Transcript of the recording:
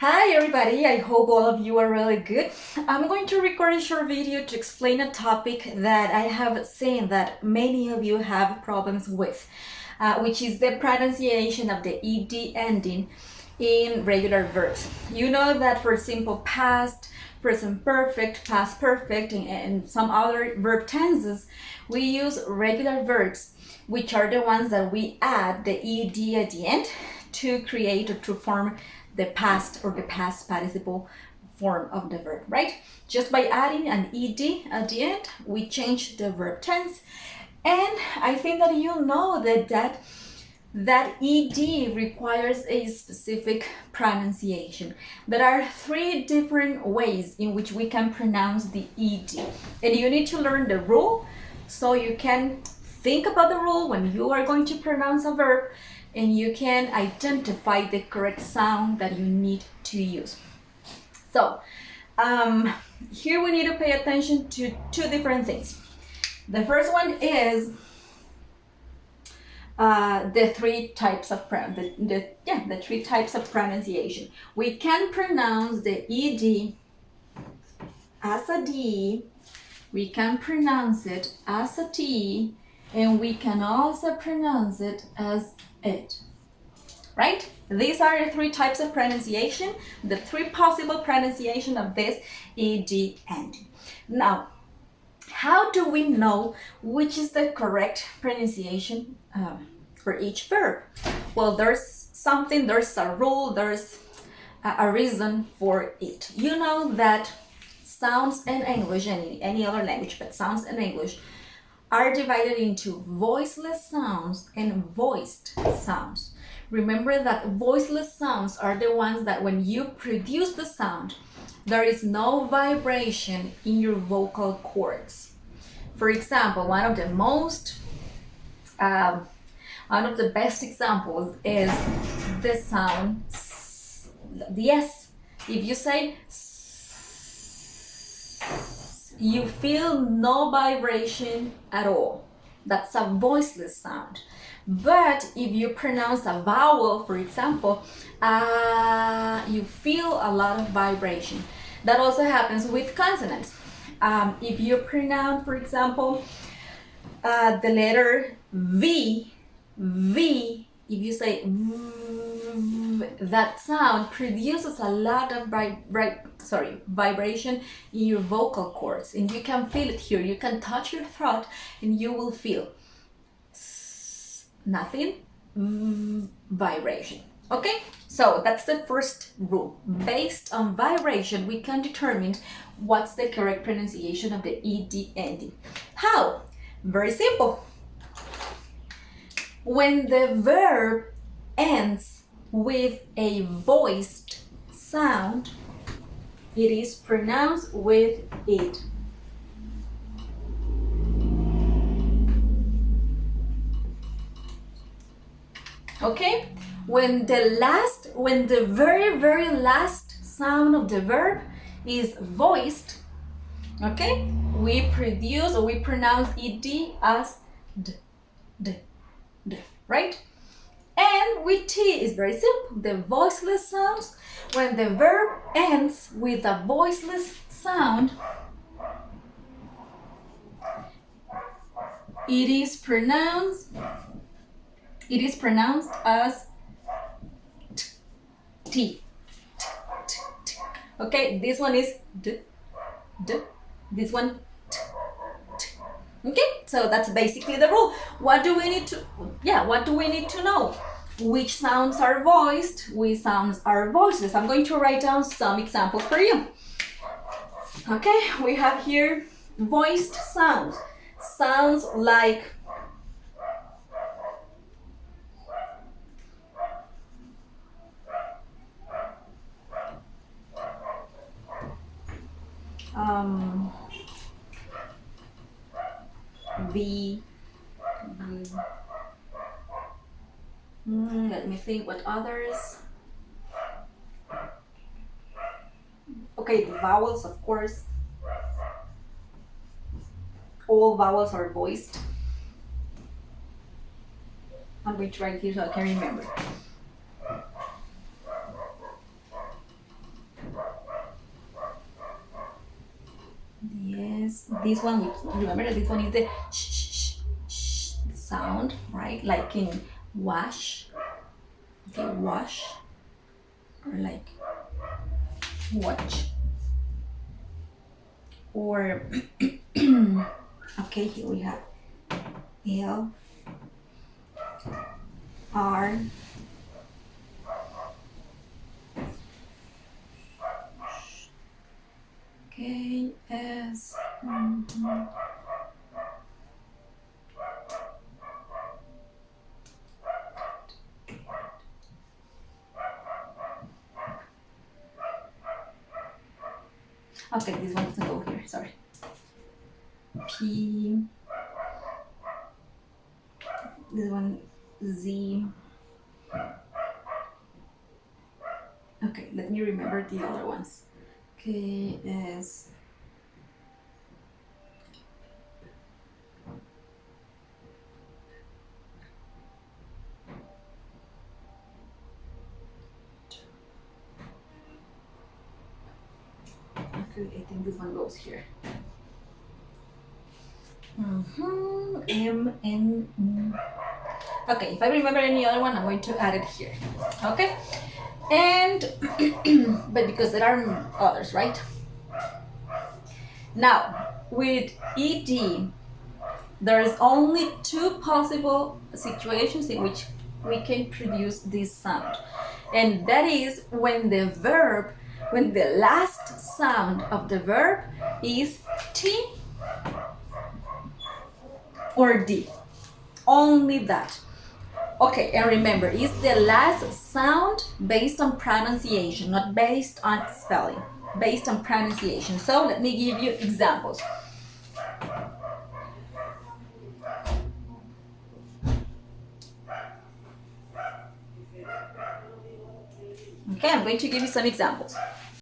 Hi everybody, I hope all of you are really good. I'm going to record a short video to explain a topic that I have seen that many of you have problems with, which is the pronunciation of the ed ending in regular verbs. You know that for simple past, present perfect, past perfect, and some other verb tenses, we use regular verbs, which are the ones that we add the ed at the end to create or to form the past or the past participle form of the verb, right? Just by adding an ed at the end, we change the verb tense. And I think that you know that ed requires a specific pronunciation. There are 3 different ways in which we can pronounce the ed, and you need to learn the rule so you can think about the rule when you are going to pronounce a verb, and you can identify the correct sound that you need to use. So here we need to pay attention to 2 different things. The first one is the 3 types of the 3 types of pronunciation. We can pronounce the ed as a d, we can pronounce it as a t, and we can also pronounce it as it, right? These are the 3 types of pronunciation, the 3 possible pronunciation of this ed ending. Now, how do we know which is the correct pronunciation for each verb? Well, there's a rule, there's a reason for it. You know that sounds in English and in any other language, but sounds in English are divided into voiceless sounds and voiced sounds. Remember that voiceless sounds are the ones that when you produce the sound, there is no vibration in your vocal cords. For example, one of the best examples is the sound the S. If you say you feel no vibration at all. That's a voiceless sound. But if you pronounce a vowel, for example, you feel a lot of vibration. That also happens with consonants. If you pronounce, for example, the letter V, if you say that sound produces a lot of vibration in your vocal cords, and you can feel it here. You can touch your throat and you will feel nothing, vibration. Okay, so that's the first rule. Based on vibration, we can determine what's the correct pronunciation of the ed ending. How? Very simple. When the verb ends with a voiced sound, it is pronounced with it. Okay? When the very, very last sound of the verb is voiced, okay, we pronounce ed as d, right? And with T is very simple. The voiceless sounds, when the verb ends with a voiceless sound, it is pronounced as T. Okay, this one is d, this one t. Okay, so that's basically the rule. What do we need to know? Which sounds are voiced, which sounds are voiceless. I'm going to write down some examples for you. Okay, we have here voiced sounds. Sounds like V. Let me think what others. Okay, the vowels, of course. All vowels are voiced. I'm going to write here so I can remember. this one, remember that this one is the sh sound, right? Like in wash, okay, wash, or like watch, or okay, here we have L R K S Okay, this one doesn't go here, sorry. P, this one Z. Okay, let me remember the other ones. K, S, okay, I think this one goes here. M, N. Okay, if I remember any other one, I'm going to add it here. Okay, and but because there are others, right? Now with ed, there's only two possible situations in which we can produce this sound, and that is when the last sound of the verb is T or D. Only that. Okay, and remember, it's the last sound based on pronunciation, not based on spelling, based on pronunciation. So let me give you examples. Okay, I'm going to give you some examples.